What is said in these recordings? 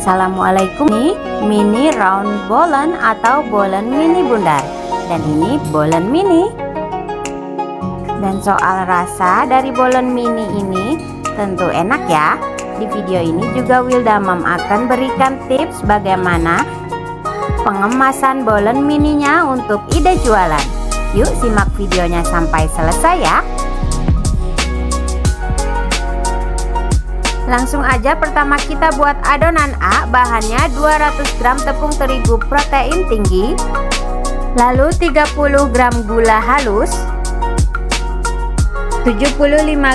Assalamualaikum. Ini mini round bolen atau bolen mini bundar, dan ini bolen mini. Dan soal rasa dari bolen mini ini tentu enak ya. Di video ini juga Wilda Mom akan berikan tips bagaimana pengemasan bolen mininya untuk ide jualan. Yuk simak videonya sampai selesai ya. Langsung aja, pertama kita buat adonan A. Bahannya 200 gram tepung terigu protein tinggi, lalu 30 gram gula halus, 75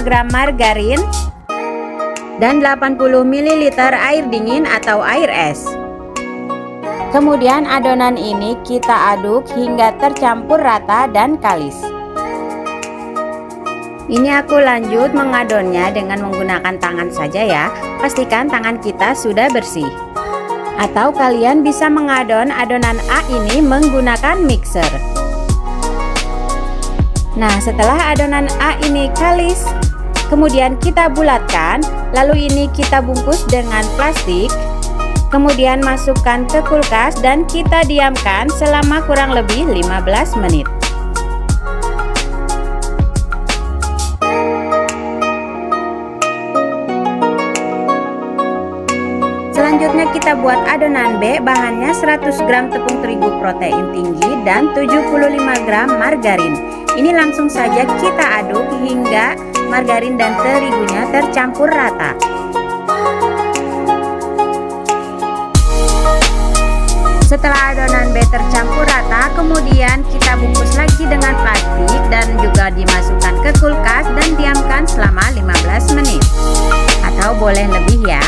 gram margarin, dan 80 ml air dingin atau air es. Kemudian adonan ini kita aduk hingga tercampur rata dan kalis. Ini aku lanjut mengadonnya dengan menggunakan tangan saja ya. Pastikan tangan kita sudah bersih. Atau kalian bisa mengadon adonan A ini menggunakan mixer. Nah, setelah adonan A ini kalis, kemudian kita bulatkan, lalu ini kita bungkus dengan plastik. Kemudian masukkan ke kulkas dan kita diamkan selama kurang lebih 15 menit. Selanjutnya kita buat adonan B. Bahannya 100 gram tepung terigu protein tinggi dan 75 gram margarin. Ini langsung saja kita aduk hingga margarin dan terigunya tercampur rata. Setelah adonan B tercampur rata, kemudian kita bungkus lagi dengan plastik dan juga dimasukkan ke kulkas dan diamkan selama 15 menit. Atau boleh lebih ya.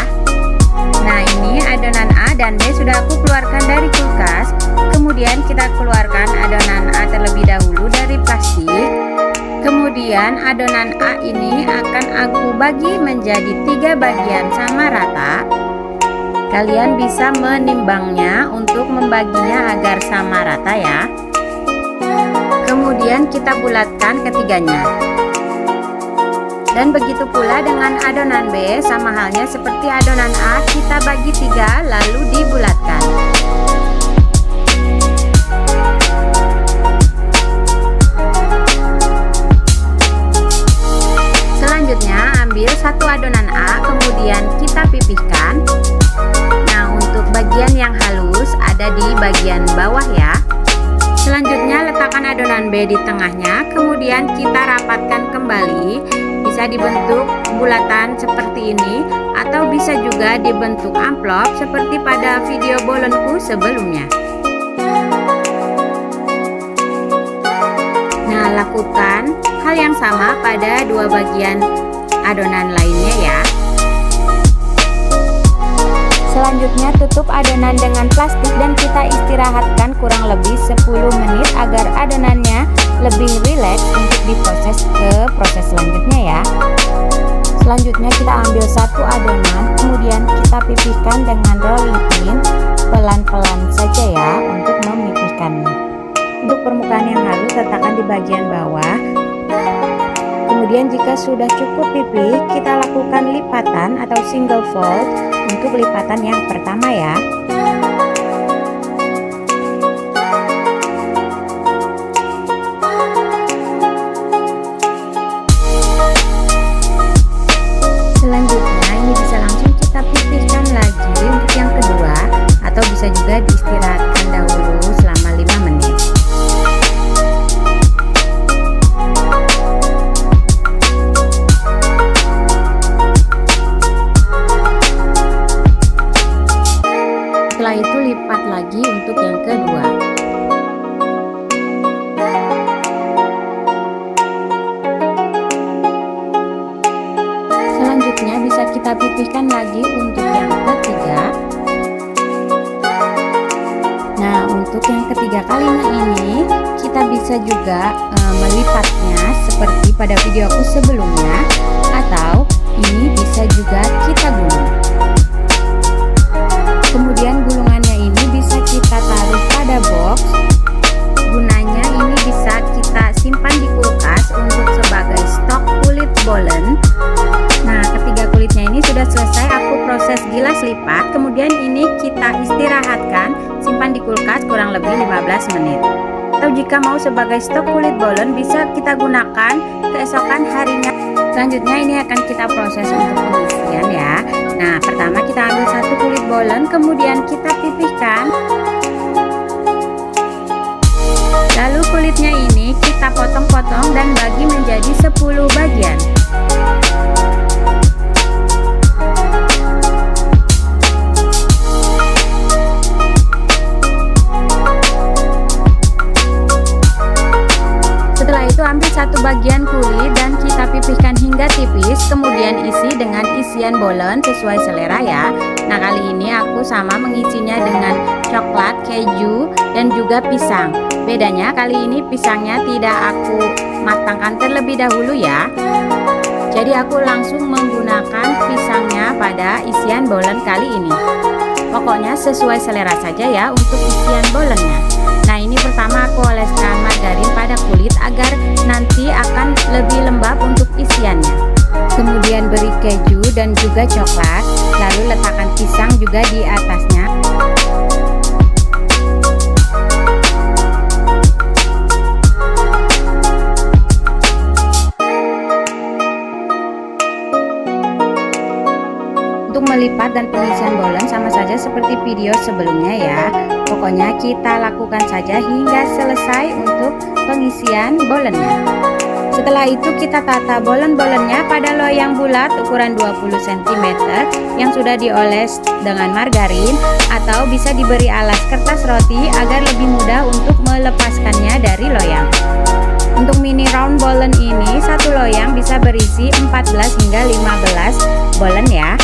Nah, ini adonan A dan B sudah aku keluarkan dari kulkas. Kemudian kita keluarkan adonan A terlebih dahulu dari plastik. Kemudian adonan A ini akan aku bagi menjadi 3 bagian sama rata. Kalian bisa menimbangnya untuk membaginya agar sama rata ya. Kemudian kita bulatkan ketiganya. Dan begitu pula dengan adonan B, sama halnya seperti adonan A, kita bagi 3 lalu dibulatkan. Selanjutnya ambil satu adonan A, kemudian kita pipihkan. Nah, untuk bagian yang halus ada di bagian bawah ya. Selanjutnya letakkan adonan B di tengahnya, kemudian kita rapatkan kembali. Bisa dibentuk bulatan seperti ini atau bisa juga dibentuk amplop seperti pada video bolenku sebelumnya. Nah, lakukan hal yang sama pada 2 bagian adonan lainnya ya. Selanjutnya tutup adonan dengan plastik dan kita istirahatkan kurang lebih 10 menit agar adonannya lebih rileks untuk diproses ke proses selanjutnya ya. Selanjutnya kita ambil satu adonan, kemudian kita pipihkan dengan rolling pin pelan-pelan saja ya untuk memipihkannya. Untuk permukaan yang halus letakkan di bagian bawah. Kemudian jika sudah cukup pipih, kita lakukan lipatan atau single fold untuk lipatan yang pertama ya. Selanjutnya ini bisa langsung kita pipihkan lagi untuk yang kedua, atau bisa juga diistirahatkan dahulu selama 5 menit. Setelah itu lipat lagi untuk yang kedua. Selanjutnya bisa kita pipihkan lagi untuk yang ketiga. Nah, untuk yang ketiga kalinya ini kita bisa juga melipatnya seperti pada video aku sebelumnya, atau ini bisa juga kita gulung. Kemudian gulungannya ini bisa kita taruh pada box. Gunanya ini bisa kita simpan di kulkas untuk sebagai stok kulit bolen. Nah, ketiga kulitnya ini sudah selesai aku proses segilas lipat. Kemudian ini kita istirahatkan, simpan di kulkas kurang lebih 15 menit. Atau jika mau sebagai stok kulit bolen bisa kita gunakan keesokan harinya. Selanjutnya ini akan kita proses untuk pengisian ya. Nah, pertama kita ambil satu kulit bolen, kemudian kita pipihkan. Lalu kulitnya ini kita potong-potong dan bagi menjadi 10 bagian. Setelah itu ambil satu bagian kulit dan kita pipihkan hingga tipis, kemudian isi dengan isian bolen sesuai selera ya. Nah, kali ini aku sama mengisinya dengan coklat, keju, dan juga pisang. Bedanya kali ini pisangnya tidak aku matangkan terlebih dahulu ya. Jadi aku langsung menggunakan pisangnya pada isian bolen kali ini. Pokoknya sesuai selera saja ya untuk isian bolennya. Nah, ini pertama aku oleskan margarin pada kulit agar nanti akan lebih lembab untuk isiannya. Kemudian beri keju dan juga coklat, lalu letakkan pisang juga di atasnya. Untuk melipat dan pengisian bolen sama saja seperti video sebelumnya ya. Pokoknya kita lakukan saja hingga selesai untuk pengisian bolennya. Setelah itu kita tata bolen-bolennya pada loyang bulat ukuran 20 cm yang sudah dioles dengan margarin, atau bisa diberi alas kertas roti agar lebih mudah untuk melepaskannya dari loyang. Untuk mini round bolen ini satu loyang bisa berisi 14 hingga 15 bolen ya.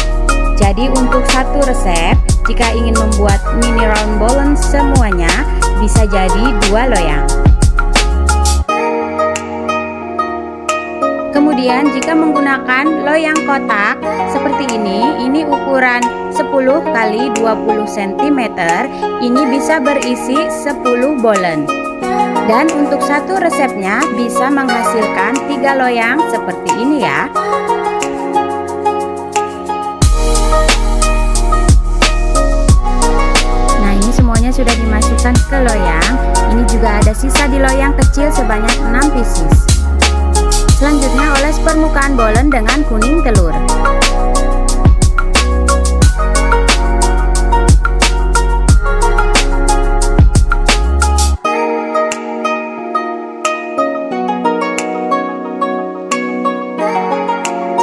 Jadi untuk satu resep, jika ingin membuat mini round bolen semuanya, bisa jadi 2 loyang. Kemudian jika menggunakan loyang kotak seperti ini ukuran 10 kali 20 cm, ini bisa berisi 10 bolen. Dan untuk satu resepnya bisa menghasilkan 3 loyang seperti ini ya. Sudah dimasukkan ke loyang. Ini juga ada sisa di loyang kecil sebanyak 6 pieces. Selanjutnya oles permukaan bolen dengan kuning telur.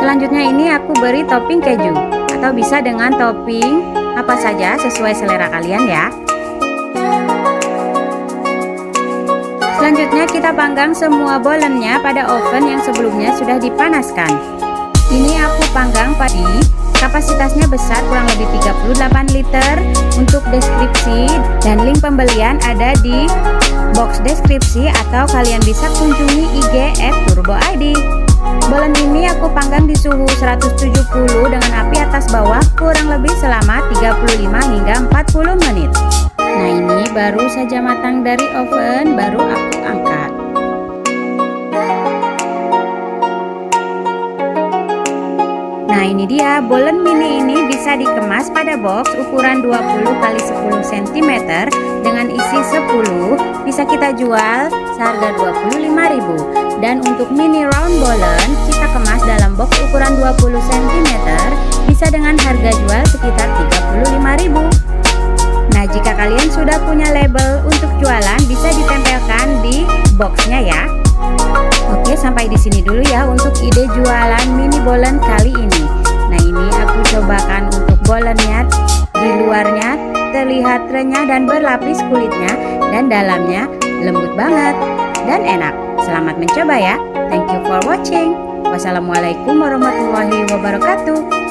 Selanjutnya ini aku beri topping keju, atau bisa dengan topping apa saja sesuai selera kalian ya. Selanjutnya kita panggang semua bolennya pada oven yang sebelumnya sudah dipanaskan. Ini aku panggang pada kapasitasnya besar kurang lebih 38 liter. Untuk deskripsi dan link pembelian ada di box deskripsi, atau kalian bisa kunjungi IG @turboid. Bolen ini aku panggang di suhu 170 dengan api atas bawah kurang lebih selama 35 hingga 40 menit. Nah, ini baru saja matang dari oven, baru aku angkat. Nah, ini dia bolen mini ini bisa dikemas pada box ukuran 20 kali 10 cm dengan isi 10, bisa kita jual seharga 25.000. Dan untuk mini round bolen kita kemas dalam box ukuran 20 cm bisa dengan harga jual sekitar 35.000. Nah, jika kalian sudah punya label untuk jualan bisa ditempelkan di boxnya ya. Oke, sampai di sini dulu ya untuk ide jualan mini bolen kali ini. Nah, ini aku cobakan untuk bolennya. Di luarnya terlihat renyah dan berlapis kulitnya, dan dalamnya lembut banget dan enak. Selamat mencoba ya. Thank you for watching. Wassalamualaikum warahmatullahi wabarakatuh.